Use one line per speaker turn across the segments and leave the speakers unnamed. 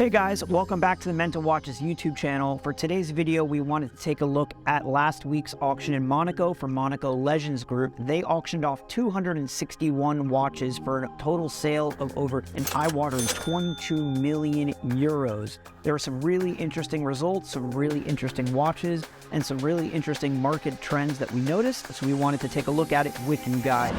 Hey guys, welcome back to the Mental Watches YouTube channel. For today's video, we wanted to take a look at last week's auction in Monaco from Monaco Legends Group. They auctioned off 261 watches for a total sale of over an eye-watering 22 million euros. There were some really interesting results, some really interesting watches, and some really interesting market trends that we noticed, so we wanted to take a look at it with you guys.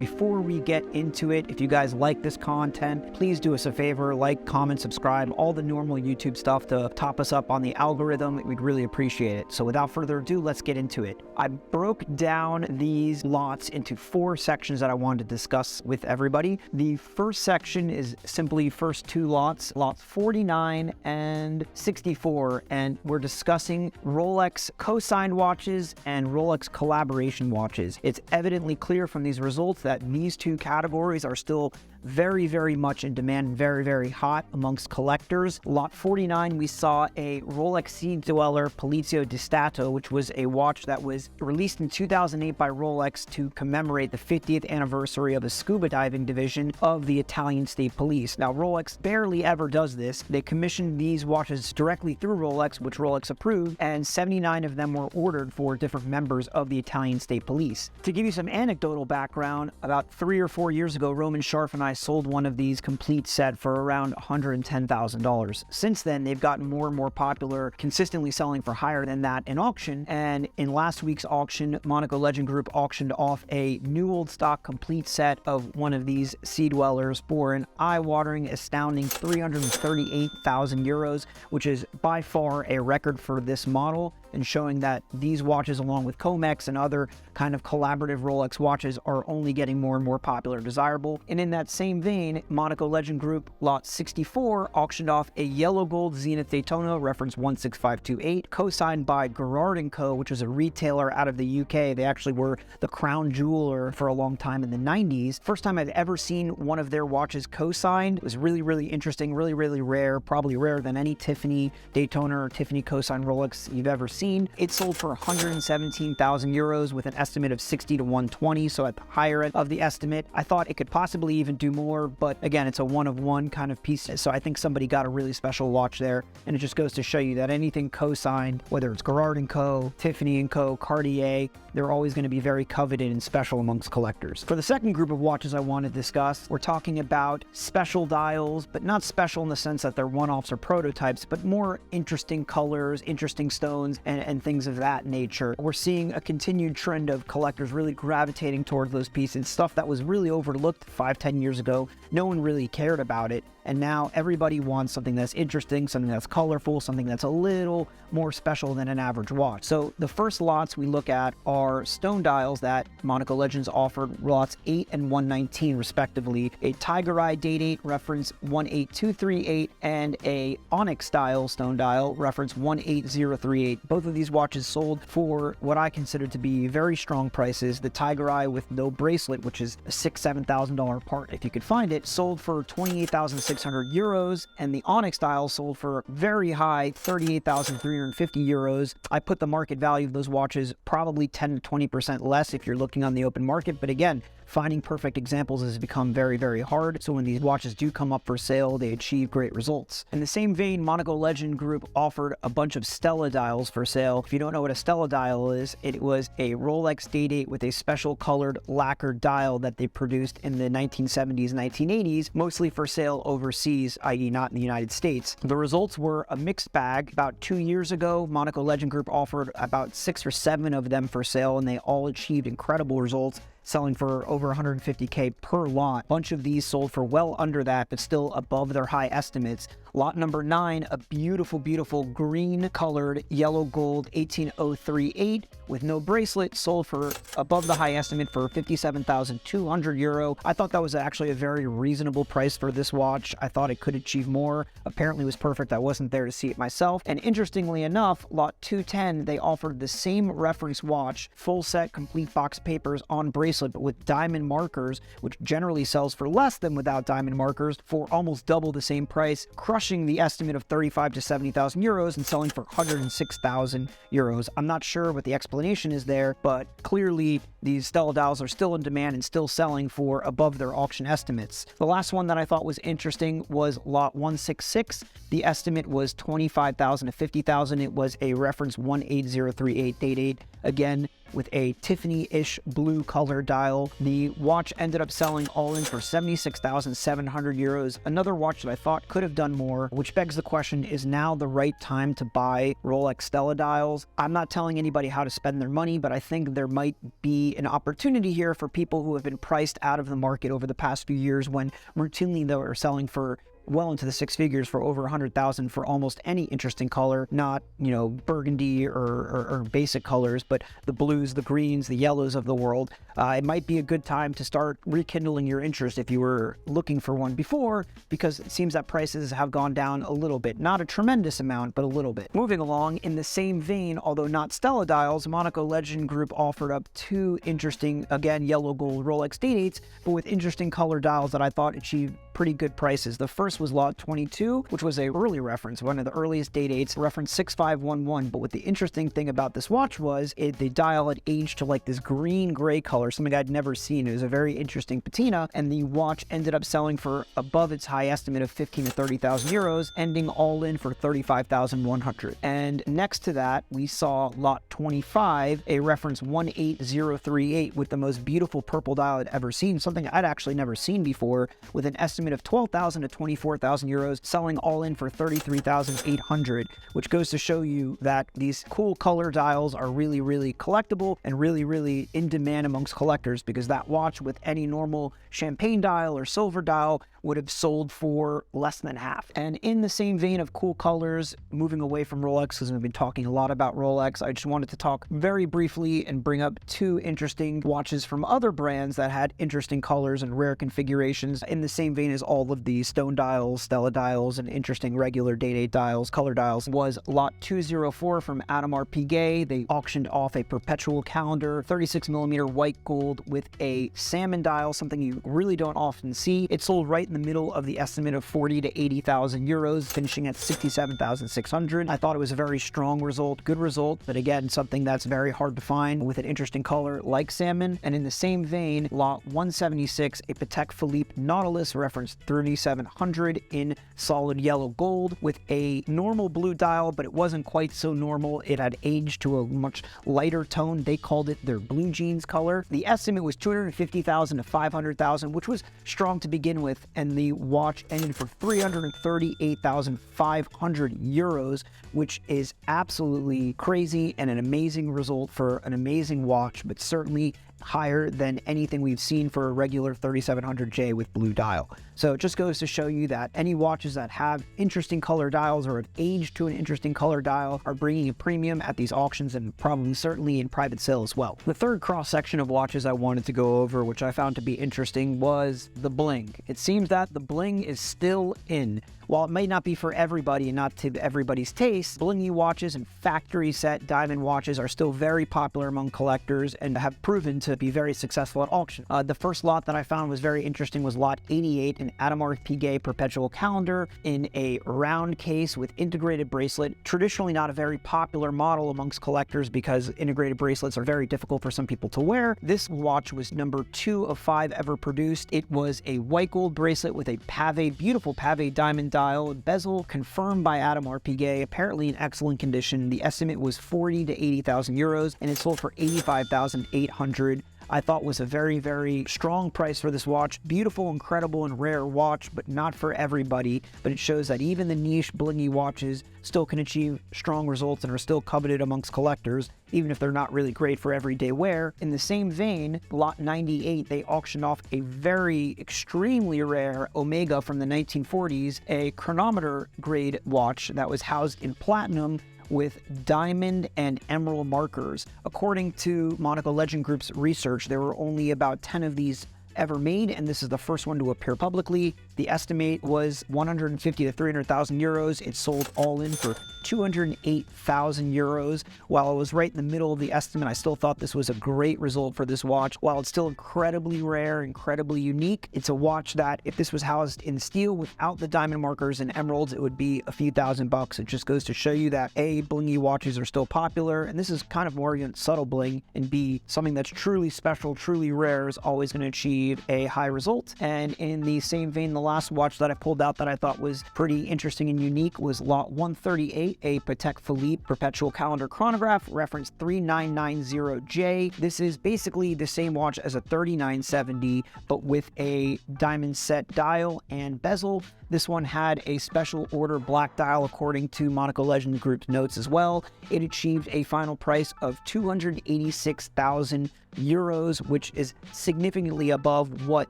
Before we get into it, if you guys like this content, please do us a favor, like, comment, subscribe, all the normal YouTube stuff to top us up on the algorithm. We'd really appreciate it. So without further ado, let's get into it. I broke down these lots into 4 sections that I wanted to discuss with everybody. The first section is simply first 2 lots, lots 49 and 64, and we're discussing Rolex co-signed watches and Rolex collaboration watches. It's evidently clear from these results that these 2 categories are still very, very much in demand, very, very hot amongst collectors. Lot 49, we saw a Rolex Sea Dweller Polizio di Stato, which was a watch that was released in 2008 by Rolex to commemorate the 50th anniversary of the scuba diving division of the Italian State Police. Now, Rolex barely ever does this. They commissioned these watches directly through Rolex, which Rolex approved, and 79 of them were ordered for different members of the Italian State Police. To give you some anecdotal background, about 3 or 4 years ago, Roman Scharf and I sold one of these complete set for around $110,000. Since then, they've gotten more and more popular, consistently selling for higher than that in auction. And in last week's auction, Monaco Legend Group auctioned off a new old stock complete set of one of these Sea Dwellers for an eye-watering, astounding 338,000 euros, which is by far a record for this model, and showing that these watches, along with Comex and other kind of collaborative Rolex watches, are only getting more and more popular and desirable. And in that same vein, Monaco Legend Group Lot 64 auctioned off a yellow gold Zenith Daytona, reference 16528, co-signed by Gerard & Co., which is a retailer out of the UK. They actually were the crown jeweler for a long time in the 90s. First time I've ever seen one of their watches co-signed. It was really, really interesting, really, really rare, probably rarer than any Tiffany Daytona or Tiffany co-signed Rolex you've ever seen. It sold for 117,000 euros with an estimate of 60 to 120, so at the higher end of the estimate. I thought it could possibly even do more, but again, it's a one-of-one kind of piece, so I think somebody got a really special watch there, and it just goes to show you that anything co-signed, whether it's Gerard & Co., Tiffany & Co., Cartier, they're always going to be very coveted and special amongst collectors. For the second group of watches I want to discuss, we're talking about special dials, but not special in the sense that they're one-offs or prototypes, but more interesting colors, interesting stones, and things of that nature. We're seeing a continued trend of collectors really gravitating towards those pieces, stuff that was really overlooked 5-10 years ago. No one really cared about it, and now everybody wants something that's interesting, something that's colorful, something that's a little more special than an average watch. So the first lots we look at are stone dials that Monaco Legends offered, lots 8 and 119 respectively, a Tiger Eye Date 8 reference 18238 and a Onyx style stone dial reference 18038. Both of these watches sold for what I consider to be very strong prices. The Tiger Eye with no bracelet, which is a $6,000-$7,000 part if you could find it, sold for 28,600 euros, and the Onyx dial sold for very high 38,350 euros. I put the market value of those watches probably 10 to 20% less if you're looking on the open market, but again, finding perfect examples has become very, very hard. So when these watches do come up for sale, they achieve great results. In the same vein, Monaco Legend Group offered a bunch of Stella dials for sale. If you don't know what a Stella dial is, it was a Rolex Date 8 with a special colored lacquered dial that they produced in the 1970s, 1980s, mostly for sale overseas, i.e. not in the United States. The results were a mixed bag. About 2 years ago, Monaco Legend Group offered about 6 or 7 of them for sale, and they all achieved incredible results, selling for over 150K per lot. A bunch of these sold for well under that, but still above their high estimates. Lot number 9, a beautiful, beautiful green colored yellow gold 18038 with no bracelet, sold for above the high estimate for 57,200 euro. I thought that was actually a very reasonable price for this watch. I thought it could achieve more. Apparently it was perfect. I wasn't there to see it myself. And interestingly enough, lot 210, they offered the same reference watch, full set, complete box papers on bracelet, but with diamond markers, which generally sells for less than without diamond markers, for almost double the same price. Crushing crushing the estimate of 35 to 70,000 euros and selling for 106,000 euros. I'm not sure what the explanation is there, but clearly these Stella dials are still in demand and still selling for above their auction estimates. The last one that I thought was interesting was lot 166. The estimate was 25,000 to 50,000. It was a reference 18038 date, again with a Tiffany-ish blue color dial. The watch ended up selling all in for 76,700 euros. Another watch that I thought could have done more, which begs the question, is now the right time to buy Rolex Stella dials? I'm not telling anybody how to spend their money, but I think there might be an opportunity here for people who have been priced out of the market over the past few years, when routinely they are selling for well into the six figures for over 100,000 for almost any interesting color, not, you know, burgundy or basic colors, but the blues, the greens, the yellows of the world. It might be a good time to start rekindling your interest if you were looking for one before, because it seems that prices have gone down a little bit. Not a tremendous amount, but a little bit. Moving along, in the same vein, although not Stella dials, Monaco Legend Group offered up two interesting, again, yellow gold Rolex dates, but with interesting color dials that I thought achieved pretty good prices. The first was lot 22, which was a early reference, one of the earliest dates, reference 6511. But what the interesting thing about this watch was the dial had aged to like this green-gray color, something I'd never seen. It was a very interesting patina, and the watch ended up selling for above its high estimate of 15 to 30,000 euros, ending all in for 35,100. And next to that, we saw lot 25, a reference 18038 with the most beautiful purple dial I'd ever seen, something I'd actually never seen before, with an estimate of 12,000 to 24,000 euros, selling all in for 33,800, which goes to show you that these cool color dials are really, really collectible and really, really in demand amongst collectors, because that watch with any normal champagne dial or silver dial would have sold for less than half. And in the same vein of cool colors, moving away from Rolex, because we've been talking a lot about Rolex, I just wanted to talk very briefly and bring up two interesting watches from other brands that had interesting colors and rare configurations in the same vein as all of the stone dials, Stella dials, and interesting regular date dials, color dials. Was lot 204 from Audemars Piguet. They auctioned off a perpetual calendar, 36mm white gold with a salmon dial, something you really don't often see. It sold right in the middle of the estimate of 40 to 80,000 euros, finishing at 67,600. I thought it was a very strong result, good result, but again, something that's very hard to find with an interesting color like salmon. And in the same vein, lot 176, a Patek Philippe Nautilus, reference 3700 in solid yellow gold with a normal blue dial, but it wasn't quite so normal. It had aged to a much lighter tone. They called it their blue jeans color. The estimate was 250,000 to 500,000, which was strong to begin with, and the watch ended for 338,500 euros, which is absolutely crazy and an amazing result for an amazing watch, but certainly higher than anything we've seen for a regular 3700J with blue dial. So it just goes to show you that any watches that have interesting color dials or have aged to an interesting color dial are bringing a premium at these auctions, and probably certainly in private sale as well. The third cross section of watches I wanted to go over, which I found to be interesting, was the Bling. It seems that the Bling is still in. While it may not be for everybody and not to everybody's taste, blingy watches and factory set diamond watches are still very popular among collectors and have proven to be very successful at auction. The first lot that I found was very interesting was lot 88, an Audemars Piguet perpetual calendar in a round case with integrated bracelet. Traditionally not a very popular model amongst collectors because integrated bracelets are very difficult for some people to wear. This watch was number 2 of 5 ever produced. It was a white gold bracelet with a pave, beautiful pave diamond dial, bezel confirmed by Audemars Piguet, apparently in excellent condition. The estimate was 40 to 80,000 euros, and it sold for 85,800. I thought was a very, very strong price for this watch. Beautiful, incredible, and rare watch, but not for everybody. But it shows that even the niche blingy watches still can achieve strong results and are still coveted amongst collectors, even if they're not really great for everyday wear. In the same vein, lot 98, they auctioned off a very extremely rare Omega from the 1940s, a chronometer grade watch that was housed in platinum with diamond and emerald markers. According to Monaco Legend Group's research, there were only about 10 of these ever made, and this is the first one to appear publicly. The estimate was 150 to 300,000 euros. It sold all in for 208,000 euros. While I was right in the middle of the estimate, I still thought this was a great result for this watch. While it's still incredibly rare, incredibly unique, it's a watch that if this was housed in steel without the diamond markers and emeralds, it would be a few $1,000s. It just goes to show you that A, blingy watches are still popular, and this is kind of more subtle bling, and B, something that's truly special, truly rare is always going to achieve a high result. And in the same vein, the last watch that I pulled out that I thought was pretty interesting and unique was lot 138, a Patek Philippe perpetual calendar chronograph, reference 3990J. This is basically the same watch as a 3970, but with a diamond set dial and bezel. This one had a special order black dial according to Monaco Legend Group's notes as well. It achieved a final price of 286,000 euros, which is significantly above what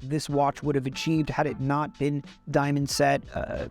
this watch would have achieved had it not been diamond set.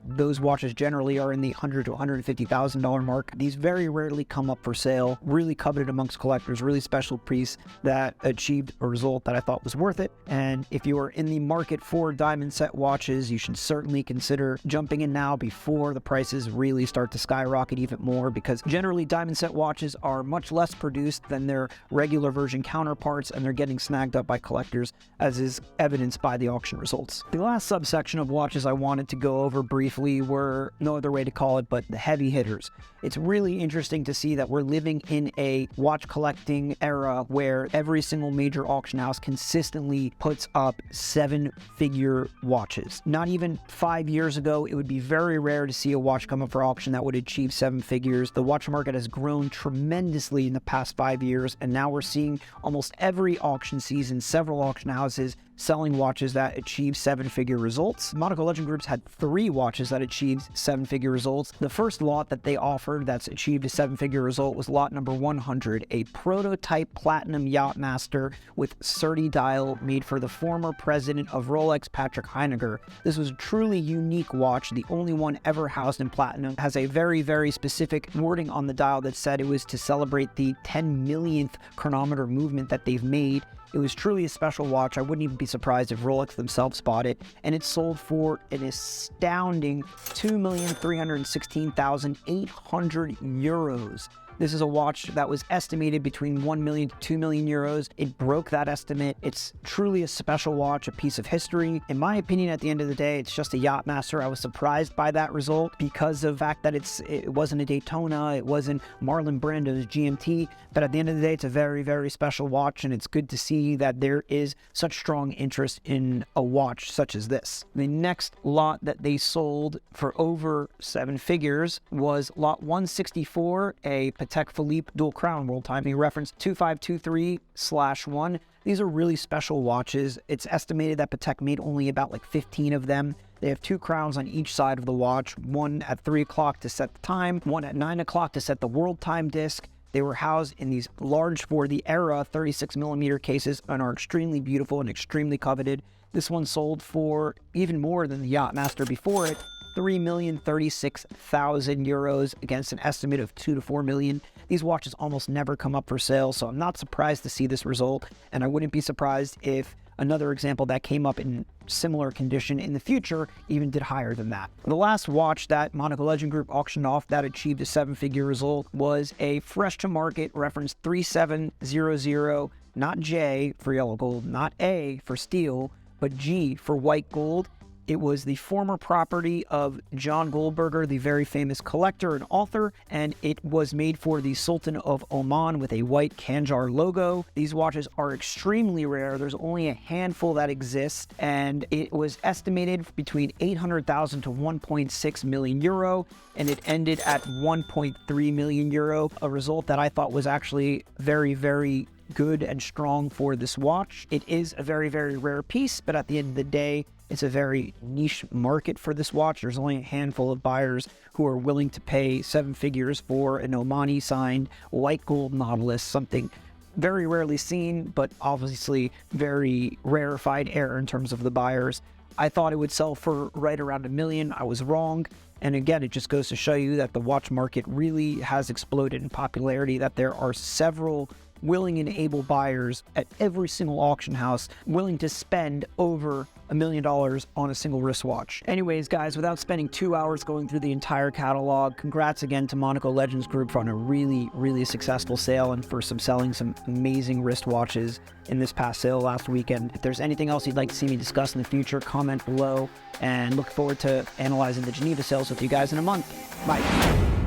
Those watches generally are in the $100,000 to $150,000 mark. These very rarely come up for sale. Really coveted amongst collectors, really special piece that achieved a result that I thought was worth it. And if you are in the market for diamond set watches, you should certainly consider jumping in now before the prices really start to skyrocket even more, because generally diamond set watches are much less produced than their regular version counterparts, and they're getting snagged up by collectors, as is evidenced by the auction results. The last subsection of watches I wanted to go over briefly were, no other way to call it, but the heavy hitters. It's really interesting to see that we're living in a watch collecting era where every single major auction house consistently puts up seven-figure watches. Not even 5 years ago, it would be very rare to see a watch come up for auction that would achieve seven figures. The watch market has grown tremendously in the past 5 years, and now we're seeing almost every auction season, several auction houses selling watches that achieve seven-figure results. Monaco Legend Group's had 3 watches that achieved seven-figure results. The first lot that they offered that's achieved a seven-figure result was lot number 100, a prototype platinum Yachtmaster with Surrey dial made for the former president of Rolex, Patek Heiniger. This was a truly unique watch, the only one ever housed in platinum. It has a very, very specific wording on the dial that said it was to celebrate the 10 millionth chronometer movement that they've made. It was truly a special watch. I wouldn't even be surprised if Rolex themselves bought it, and it sold for an astounding 2,316,800 euros. This is a watch that was estimated between 1 million to 2 million euros. It broke that estimate. It's truly a special watch, a piece of history. In my opinion, at the end of the day, it's just a Yachtmaster. I was surprised by that result because of the fact that it wasn't a Daytona, it wasn't Marlon Brando's GMT, but at the end of the day, it's a very, very special watch, and it's good to see that there is such strong interest in a watch such as this. The next lot that they sold for over seven figures was lot 164, a Patek Philippe dual crown world timing reference 2523/1. These are really special watches. It's estimated that Patek made only about 15 of them. They have 2 crowns on each side of the watch, one at 3 o'clock to set the time, one at 9 o'clock to set the world time disc. They were housed in these large, for the era, 36mm cases and are extremely beautiful and extremely coveted. This one sold for even more than the Yachtmaster before it, 3,036,000 euros against an estimate of 2 to 4 million. These watches almost never come up for sale, so I'm not surprised to see this result, and I wouldn't be surprised if another example that came up in similar condition in the future even did higher than that. The last watch that Monaco Legend Group auctioned off that achieved a seven-figure result was a fresh to market reference 3700, not J for yellow gold, not A for steel, but G for white gold. It was the former property of John Goldberger, the very famous collector and author, and it was made for the Sultan of Oman with a white Kandjar logo. These watches are extremely rare. There's only a handful that exist, and it was estimated between 800,000 to 1.6 million euro, and it ended at 1.3 million euro, a result that I thought was actually very, very good and strong for this watch. It is a very, very rare piece, but at the end of the day, it's a very niche market for this watch. There's only a handful of buyers who are willing to pay seven figures for an Omani signed white gold Nautilus, something very rarely seen, but obviously very rarefied air in terms of the buyers. I thought it would sell for right around $1 million. I was wrong. And again, it just goes to show you that the watch market really has exploded in popularity, that there are several willing and able buyers at every single auction house willing to spend over $1 million on a single wristwatch. Anyways, guys, without spending 2 hours going through the entire catalog, congrats again to Monaco Legends Group on a really successful sale and for selling some amazing wristwatches in this past sale last weekend. If there's anything else you'd like to see me discuss in the future, comment below, and look forward to analyzing the Geneva sales with you guys in a month. Bye.